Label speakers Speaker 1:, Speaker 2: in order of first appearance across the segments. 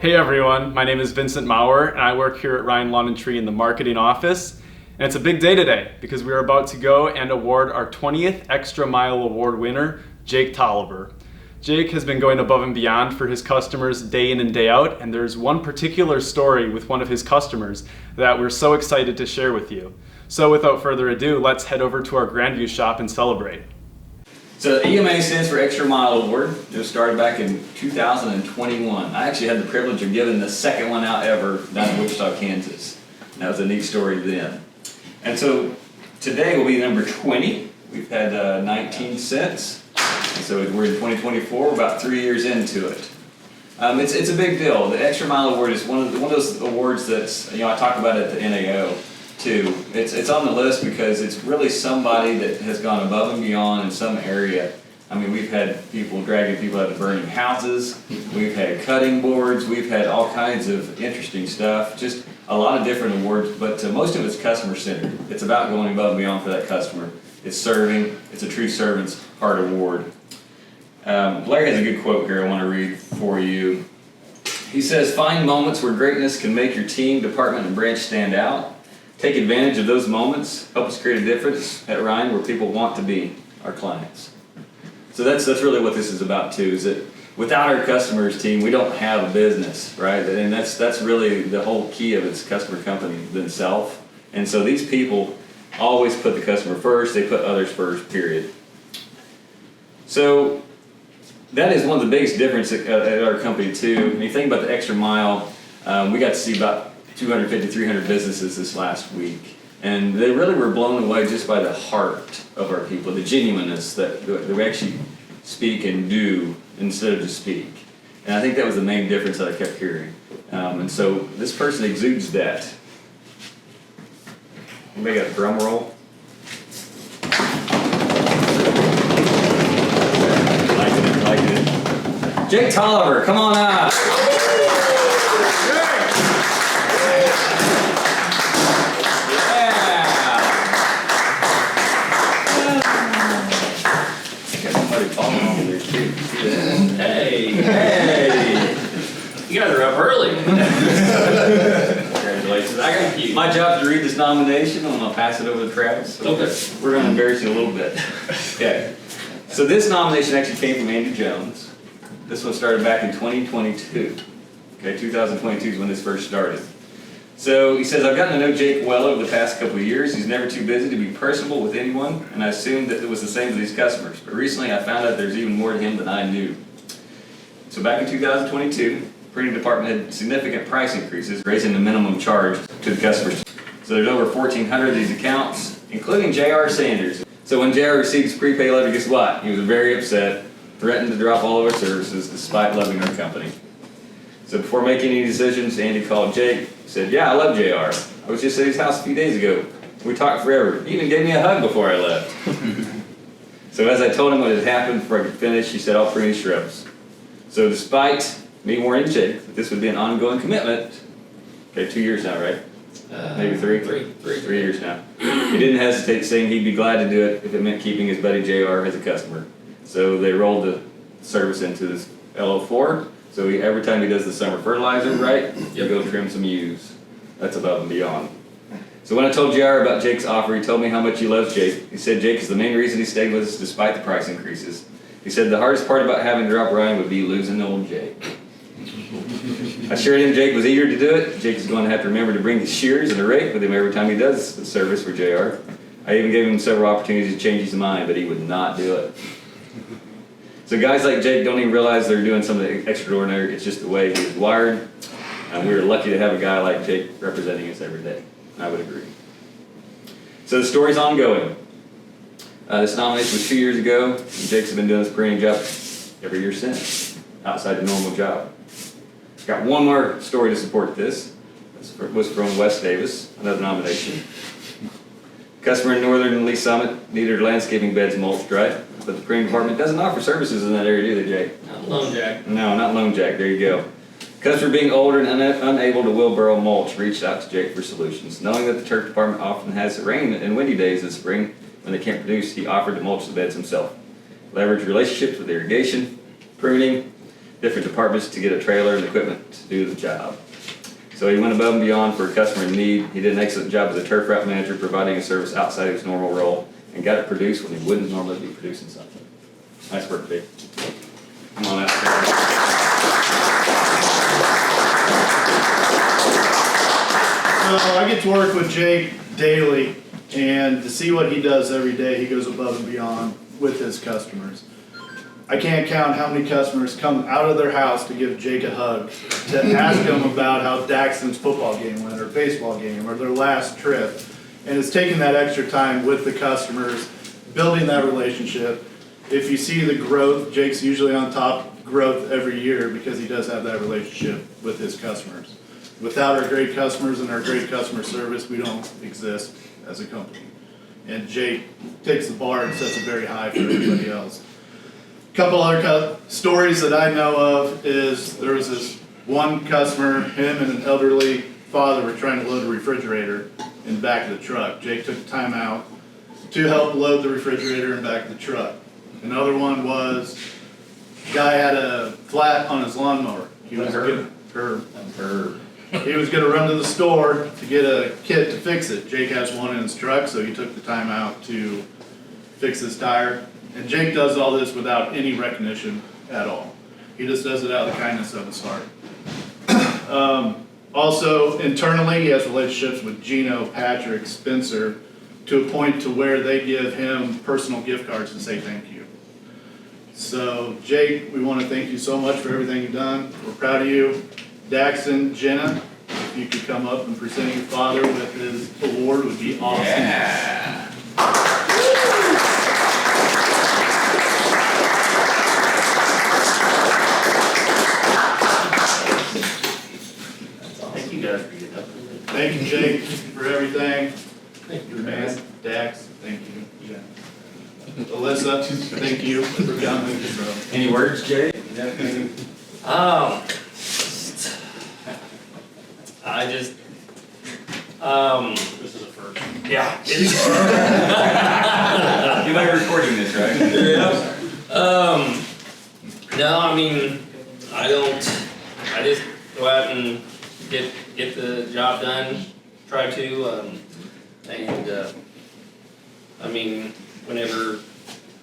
Speaker 1: Hey everyone, my name is Vincent Maurer and I work here at Ryan Lawn and Tree in the marketing office. And it's a big day today because we are about to go and award our 20th Extra Mile Award winner, Jake Toliver. Jake has been going above and beyond for his customers day in and day out, and there's one particular story with one of his customers that we're so excited to share with you. So without further ado, let's head over to our Grandview shop and celebrate.
Speaker 2: So EMA stands for Extra Mile Award. It was started back in 2021. I actually had the privilege of giving the second one out ever down in Wichita, Kansas. And that was a neat story then. And so today will be number 20. We've had 19 cents. And so we're in 2024, we're about 3 years into it. It's a big deal. The Extra Mile Award is one of those awards that's, I talk about it at the NAO too. It's on the list because it's really somebody that has gone above and beyond in some area. I mean, we've had people dragging people out of burning houses, we've had cutting boards, we've had all kinds of interesting stuff, just a lot of different awards, but most of it's customer-centered. It's about going above and beyond for that customer. It's serving, it's a true servant's heart award. Blair has a good quote here I want to read for you. He says, "Find moments where greatness can make your team, department, and branch stand out. Take advantage of those moments. Help us create a difference at Ryan where people want to be, our clients." So that's really what this is about too, is that without our customers team, we don't have a business, right? And that's really the whole key of its customer company themselves. And so these people always put the customer first, they put others first, period. So that is one of the biggest differences at our company too. When you think about the extra mile, we got to see about 250, 300 businesses this last week. And they really were blown away just by the heart of our people, the genuineness that we actually speak and do instead of just speak. And I think that was the main difference that I kept hearing. And so this person exudes that. Anybody got a drum roll? Like it. Jake Toliver, come on up. Hey!
Speaker 3: You guys are up early.
Speaker 2: Congratulations. My job is to read this nomination, and I'll pass it over to Travis. So
Speaker 3: Okay.
Speaker 2: We're going to embarrass you a little bit. Okay. So this nomination actually came from Andy Jones. This one started back in 2022. Okay, 2022 is when this first started. So he says, "I've gotten to know Jake well over the past couple of years. He's never too busy to be personable with anyone, and I assumed that it was the same with these customers. But recently I found out there's even more to him than I knew." So back in 2022, the printing department had significant price increases, raising the minimum charge to the customers. So there's over 1,400 of these accounts, including J.R. Sanders. So when J.R. received his prepaid letter, guess what? He was very upset, threatened to drop all of our services despite loving our company. So before making any decisions, Andy called Jake. He said, "Yeah, I love J.R. I was just at his house a few days ago. We talked forever. He even gave me a hug before I left." So as I told him what had happened before I could finish, he said, "I'll print his shrubs." So despite me warning Jake that this would be an ongoing commitment, okay, 2 years now, right? Maybe three? Three years now. He didn't hesitate, saying he'd be glad to do it if it meant keeping his buddy JR as a customer. So they rolled the service into this LO4. So every time he does the summer fertilizer, right, he'll go trim some yews. That's above and beyond. So when I told JR about Jake's offer, he told me how much he loves Jake. He said Jake is the main reason he stayed with us despite the price increases. He said the hardest part about having to drop Ryan would be losing old Jake. I assured him Jake was eager to do it. Jake is going to have to remember to bring the shears and a rake with him every time he does the service for JR. I even gave him several opportunities to change his mind, but he would not do it. So guys like Jake don't even realize they're doing something extraordinary. It's just the way he is wired. And we're lucky to have a guy like Jake representing us every day. I would agree. So the story's ongoing. This nomination was 2 years ago, and Jake's been doing this printing job every year since, outside the normal job. Got one more story to support this. This was from Wes Davis, another nomination. Customer in northern Lee Summit needed landscaping beds mulched, right? But the printing department doesn't offer services in that area, do they, Jake?
Speaker 3: Not Lone Jack.
Speaker 2: No, not Lone Jack. There you go. Customer being older and unable to wheelbarrow mulch reached out to Jake for solutions. Knowing that the turf department often has rain and windy days this spring when they can't produce, he offered to mulch the beds himself. Leverage relationships with irrigation, pruning, different departments to get a trailer and equipment to do the job. So he went above and beyond for a customer in need. He did an excellent job as a turf route manager, providing a service outside of his normal role, and got it produced when he wouldn't normally be producing something. Nice work, Jake. Come on out.
Speaker 4: So I get to work with Jake daily, and to see what he does every day, he goes above and beyond with his customers. I can't count how many customers come out of their house to give Jake a hug, to ask him about how Daxton's football game went, or baseball game, or their last trip. And it's taking that extra time with the customers, building that relationship. If you see the growth, Jake's usually on top growth every year because he does have that relationship with his customers. Without our great customers and our great customer service, we don't exist as a company. And Jake takes the bar and sets it very high for everybody else. A couple other stories that I know of is there was this one customer, him and an elderly father were trying to load a refrigerator in the back of the truck. Jake took the time out to help load the refrigerator in the back of the truck. Another one was, the guy had a flat on his lawnmower. He was gonna run to the store to get a kit to fix it. Jake has one in his truck, so he took the time out to fix his tire. And Jake does all this without any recognition at all. He just does it out of the kindness of his heart. Also, internally, he has relationships with Gino, Patrick, Spencer, to a point to where they give him personal gift cards to say thank you. So, Jake, we want to thank you so much for everything you've done. We're proud of you. Daxton, Jenna, if you could come up and present your father with his award would be awesome.
Speaker 3: Yeah. Thank you guys for your help.
Speaker 4: Thank you, Jake, for everything.
Speaker 3: Thank you,
Speaker 4: Man, Dax, thank you. Alyssa, thank you for coming.
Speaker 2: Any words, Jay?
Speaker 3: I just,
Speaker 4: This is a first.
Speaker 3: yeah.
Speaker 2: You might be recording this, right?
Speaker 3: No, I mean, I just go out and get the job done, try to, I mean, whenever,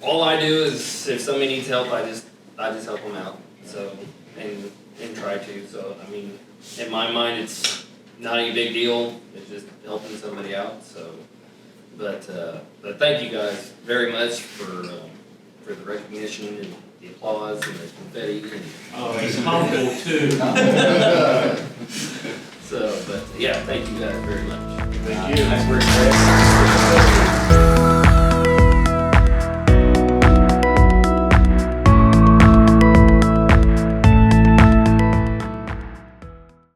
Speaker 3: all I do is, if somebody needs help, I just help them out, so, and try to, so, I mean, in my mind, it's not any big deal, it's just helping somebody out, so, but thank you guys very much for the recognition and the applause and the confetti and.
Speaker 5: Oh, he's humble too.
Speaker 3: So, but yeah, thank you guys very much.
Speaker 4: Thank you.
Speaker 2: Nice work, Jay.